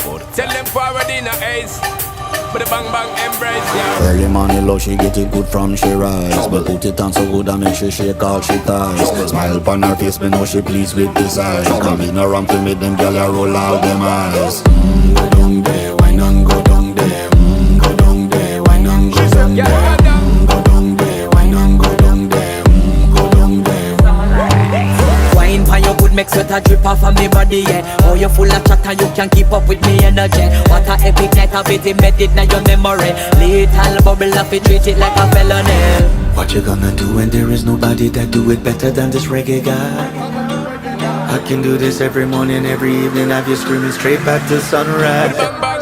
good. Tell them forward in a ace. But the bang bang embrace, yeah. Early morning love, she get it good from she rise. But put it on so good and make she shake all she ties. Smile upon her face, me know she pleased with this eyes. Come in around to make them gyal a roll out them eyes. Go down there, why not go down there? Go down there, why not go down there? Go down there, why not go down there? Go down there. Wine pan your good, make sweat a drip off of me body, yeah. Oh, you full of chatter, you can keep up with me energy. What a epic night of it, embedded in your memory. Little bubble of it, treat it like a felony. What you gonna do when there is nobody that do it better than this reggae guy? I can do this every morning, every evening, have you screaming straight back to sunrise. Bang bang